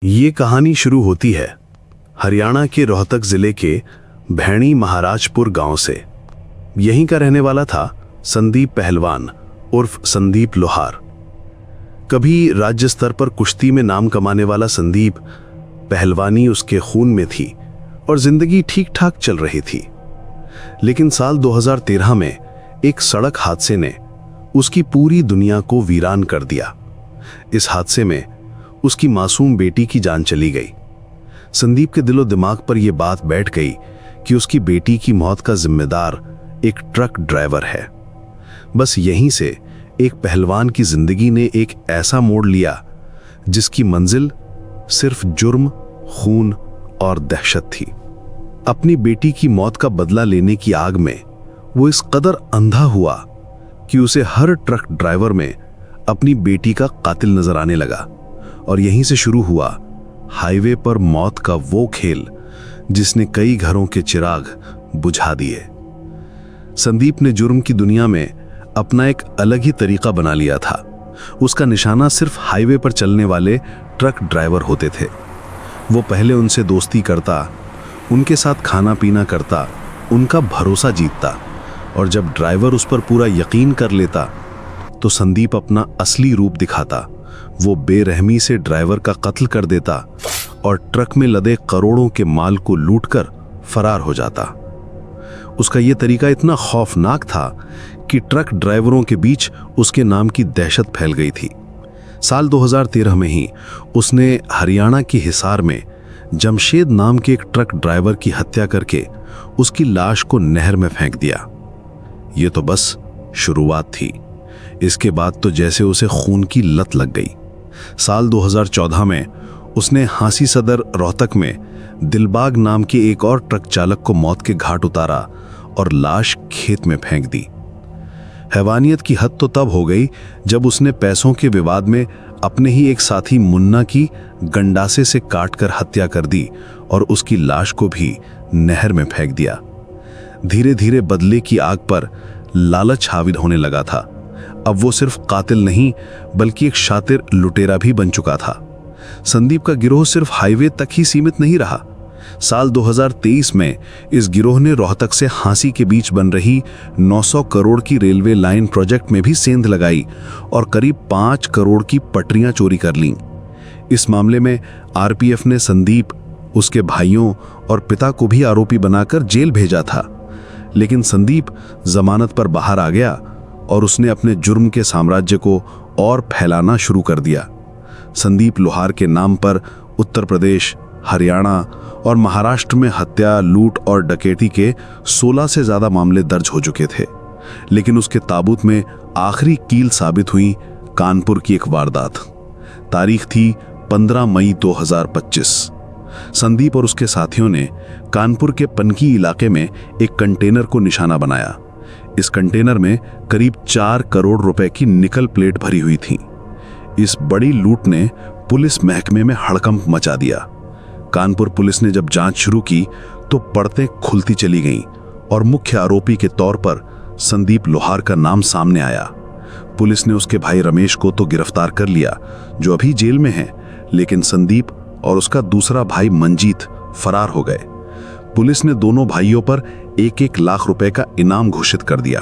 ये कहानी शुरू होती है हरियाणा के रोहतक जिले के भैणी महाराजपुर गांव से। यहीं का रहने वाला था संदीप पहलवान उर्फ संदीप लोहार। कभी राज्य स्तर पर कुश्ती में नाम कमाने वाला संदीप, पहलवानी उसके खून में थी और जिंदगी ठीक ठाक चल रही थी। लेकिन साल 2013 में एक सड़क हादसे ने उसकी पूरी दुनिया को वीरान कर दिया। इस हादसे में उसकी मासूम बेटी की जान चली गई। संदीप के दिलो दिमाग पर यह बात बैठ गई कि उसकी बेटी की मौत का जिम्मेदार एक ट्रक ड्राइवर है। बस यहीं से एक पहलवान की जिंदगी ने एक ऐसा मोड़ लिया जिसकी मंजिल सिर्फ जुर्म, खून और दहशत थी। अपनी बेटी की मौत का बदला लेने की आग में वो इस कदर अंधा हुआ कि उसे हर ट्रक ड्राइवर में अपनी बेटी का कातिल नजर आने लगा। और यहीं से शुरू हुआ हाईवे पर मौत का वो खेल जिसने कई घरों के चिराग बुझा दिए। संदीप ने जुर्म की दुनिया में अपना एक अलग ही तरीका बना लिया था। उसका निशाना सिर्फ हाईवे पर चलने वाले ट्रक ड्राइवर होते थे। वो पहले उनसे दोस्ती करता, उनके साथ खाना पीना करता, उनका भरोसा जीतता, और जब ड्राइवर उस पर पूरा यकीन कर लेता तो संदीप अपना असली रूप दिखाता। वो बेरहमी से ड्राइवर का कत्ल कर देता और ट्रक में लदे करोड़ों के माल को लूटकर फरार हो जाता। उसका यह तरीका इतना खौफनाक था कि ट्रक ड्राइवरों के बीच उसके नाम की दहशत फैल गई थी। साल 2013 में ही उसने हरियाणा के हिसार में जमशेद नाम के एक ट्रक ड्राइवर की हत्या करके उसकी लाश को नहर में फेंक दिया। ये तो बस शुरुआत थी। इसके बाद तो जैसे उसे खून की लत लग गई। साल 2014 में उसने हांसी सदर रोहतक में दिलबाग नाम के एक और ट्रक चालक को मौत के घाट उतारा और लाश खेत में फेंक दी। हैवानियत की हद तो तब हो गई जब उसने पैसों के विवाद में अपने ही एक साथी मुन्ना की गंडासे से काटकर हत्या कर दी और उसकी लाश को भी नहर में फेंक दिया। धीरे धीरे बदले की आग पर लालच हाविद होने लगा था। अब वो सिर्फ कातिल नहीं बल्कि एक शातिर लुटेरा भी बन चुका था। संदीप का गिरोह सिर्फ हाईवे तक ही सीमित नहीं रहा। साल 2023 में इस गिरोह ने रोहतक से हांसी के बीच बन रही 900 करोड़ की रेलवे लाइन प्रोजेक्ट में भी सेंध लगाई और करीब 5 करोड़ की पटरियां चोरी कर लीं। इस मामले में आरपीएफ ने संदीप, उसके भाइयों और पिता को भी आरोपी बनाकर जेल भेजा था। लेकिन संदीप जमानत पर बाहर आ गया और उसने अपने जुर्म के साम्राज्य को और फैलाना शुरू कर दिया। संदीप लोहार के नाम पर उत्तर प्रदेश, हरियाणा और महाराष्ट्र में हत्या, लूट और डकैती के 16 से ज्यादा मामले दर्ज हो चुके थे। लेकिन उसके ताबूत में आखिरी कील साबित हुई कानपुर की एक वारदात। तारीख थी 15 मई 2025। संदीप और उसके साथियों ने कानपुर के पनकी इलाके में एक कंटेनर को निशाना बनाया। इस कंटेनर में करीब 4 करोड़ रुपए की निकल प्लेट भरी हुई थी। इस बड़ी लूट ने पुलिस महकमे में हड़कंप मचा दिया। कानपुर पुलिस ने जब जांच शुरू की तो परतें खुलती चली गईं और मुख्य आरोपी के तौर पर संदीप लोहार का नाम सामने आया। पुलिस ने उसके भाई रमेश को तो गिरफ्तार कर लिया, जो अभी जेल में है, लेकिन संदीप और उसका दूसरा भाई मंजीत फरार हो गए। पुलिस ने दोनों भाइयों पर 1-1 लाख रुपए का इनाम घोषित कर दिया।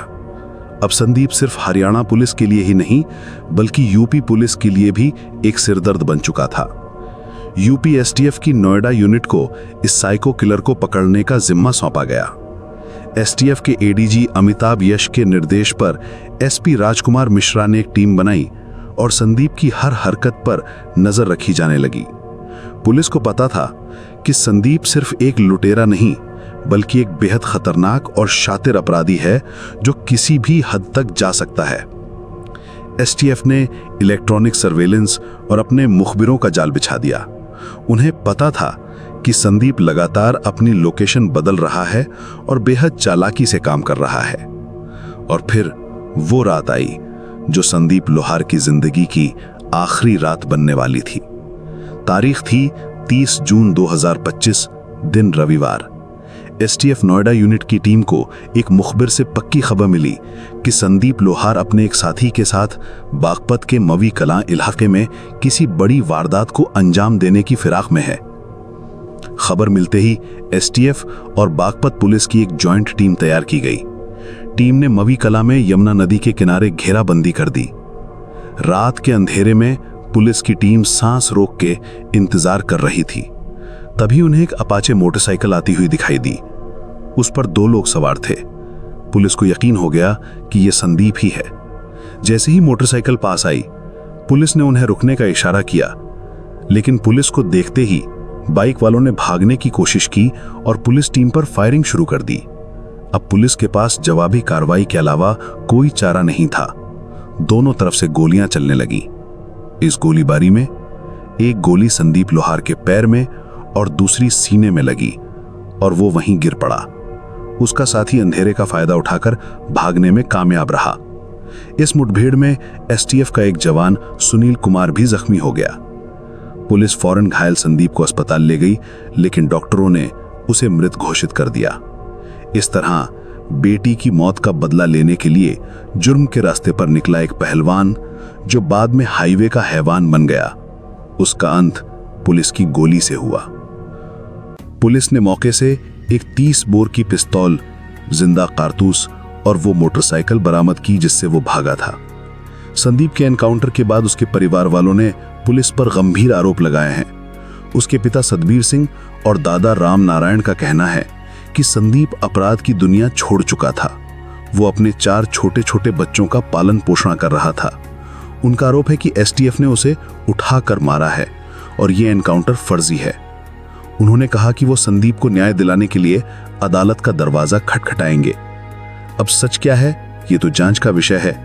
अब संदीप सिर्फ हरियाणा पुलिस के लिए ही नहीं बल्कि यूपी पुलिस के लिए भी एक सिरदर्द बन चुका था। यूपी एसटीएफ की नोएडा यूनिट को इस साइको किलर को पकड़ने का जिम्मा सौंपा गया। एसटीएफ के एडीजी अमिताभ यश के निर्देश पर एसपी राजकुमार मिश्रा ने एक टीम बनाई और संदीप की हर हरकत पर नजर रखी जाने लगी। पुलिस को पता था कि संदीप सिर्फ एक लुटेरा नहीं बल्कि एक बेहद खतरनाक और शातिर अपराधी है जो किसी भी हद तक जा सकता है। एसटीएफ ने इलेक्ट्रॉनिक सर्वेलेंस और अपने मुखबिरों का जाल बिछा दिया। उन्हें पता था कि संदीप लगातार अपनी लोकेशन बदल रहा है और बेहद चालाकी से काम कर रहा है। और फिर वो रात आई जो संदीप लोहार की जिंदगी की आखिरी रात बनने वाली थी। तारीख थी 30 जून 2025, दिन रविवार। एसटीएफ नोएडा यूनिट की टीम को एक मुखबिर से पक्की खबर मिली कि संदीप लोहार अपने एक साथी के साथ बागपत के मवी कलां इलाके में किसी बड़ी वारदात को अंजाम देने की फिराक में है। खबर मिलते ही एसटीएफ और बागपत पुलिस की एक जॉइंट टीम तैयार की गई। टीम ने मवी कलां में यमुना नदी के किनारे घेराबंदी कर दी। रात के अंधेरे में पुलिस की टीम सांस रोक के इंतजार कर रही थी। तभी उन्हें एक अपाचे मोटरसाइकिल आती हुई दिखाई दी। उस पर 2 लोग सवार थे। पुलिस को यकीन हो गया कि यह संदीप ही है। जैसे ही मोटरसाइकिल पास आई, पुलिस ने उन्हें रुकने का इशारा किया, लेकिन पुलिस को देखते ही बाइक वालों ने भागने की कोशिश की और पुलिस टीम पर फायरिंग शुरू कर दी। अब पुलिस के पास जवाबी कार्रवाई के अलावा कोई चारा नहीं था। दोनों तरफ से गोलियां चलने लगी। इस गोलीबारी में एक गोली संदीप लोहार के पैर में और दूसरी सीने में लगी और वो वहीं गिर पड़ा। उसका साथी अंधेरे का फायदा उठाकर भागने में कामयाब रहा। इस मुठभेड़ में एसटीएफ का एक जवान सुनील कुमार भी जख्मी हो गया। पुलिस फौरन घायल संदीप को अस्पताल ले गई, लेकिन डॉक्टरों ने उसे मृत घोषित कर दिया। इस तरह बेटी की मौत का बदला लेने के लिए जुर्म के रास्ते पर निकला एक पहलवान, जो बाद में हाईवे का हैवान बन गया, उसका अंत पुलिस की गोली से हुआ। पुलिस ने मौके से एक 30 बोर की पिस्तौल, जिंदा कारतूस और वो मोटरसाइकिल बरामद की जिससे वो भागा था। संदीप के एनकाउंटर के बाद उसके परिवार वालों ने पुलिस पर गंभीर आरोप लगाए हैं। उसके पिता सतबीर सिंह और दादा राम नारायण का कहना है कि संदीप अपराध की दुनिया छोड़ चुका था। वो अपने 4 छोटे छोटे बच्चों का पालन पोषण कर रहा था। उनका आरोप है कि एसटीएफ ने उसे उठाकर मारा है और ये एनकाउंटर फर्जी है। उन्होंने कहा कि वो संदीप को न्याय दिलाने के लिए अदालत का दरवाजा खटखटाएंगे। अब सच क्या है, ये तो जांच का विषय है,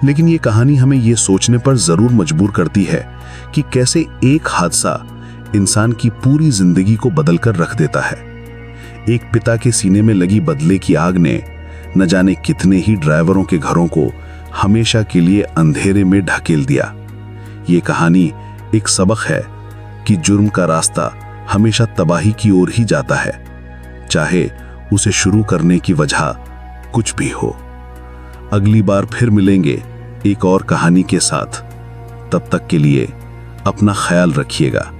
लेकिन ये कहानी हमें ये सोचने पर जरूर मजबूर करती है कि कैसे एक हादसा इंसान की पूरी जिंदगी को बदलकर रख देता है। एक पिता के सीने में लगी बदले की आग ने न जाने कितने ही ड्राइवरों के घरों को हमेशा के लिए अंधेरे में ढकेल दिया। ये कहानी एक सबक है कि जुर्म का रास्ता हमेशा तबाही की ओर ही जाता है, चाहे उसे शुरू करने की वजह कुछ भी हो। अगली बार फिर मिलेंगे एक और कहानी के साथ। तब तक के लिए अपना ख्याल रखिएगा।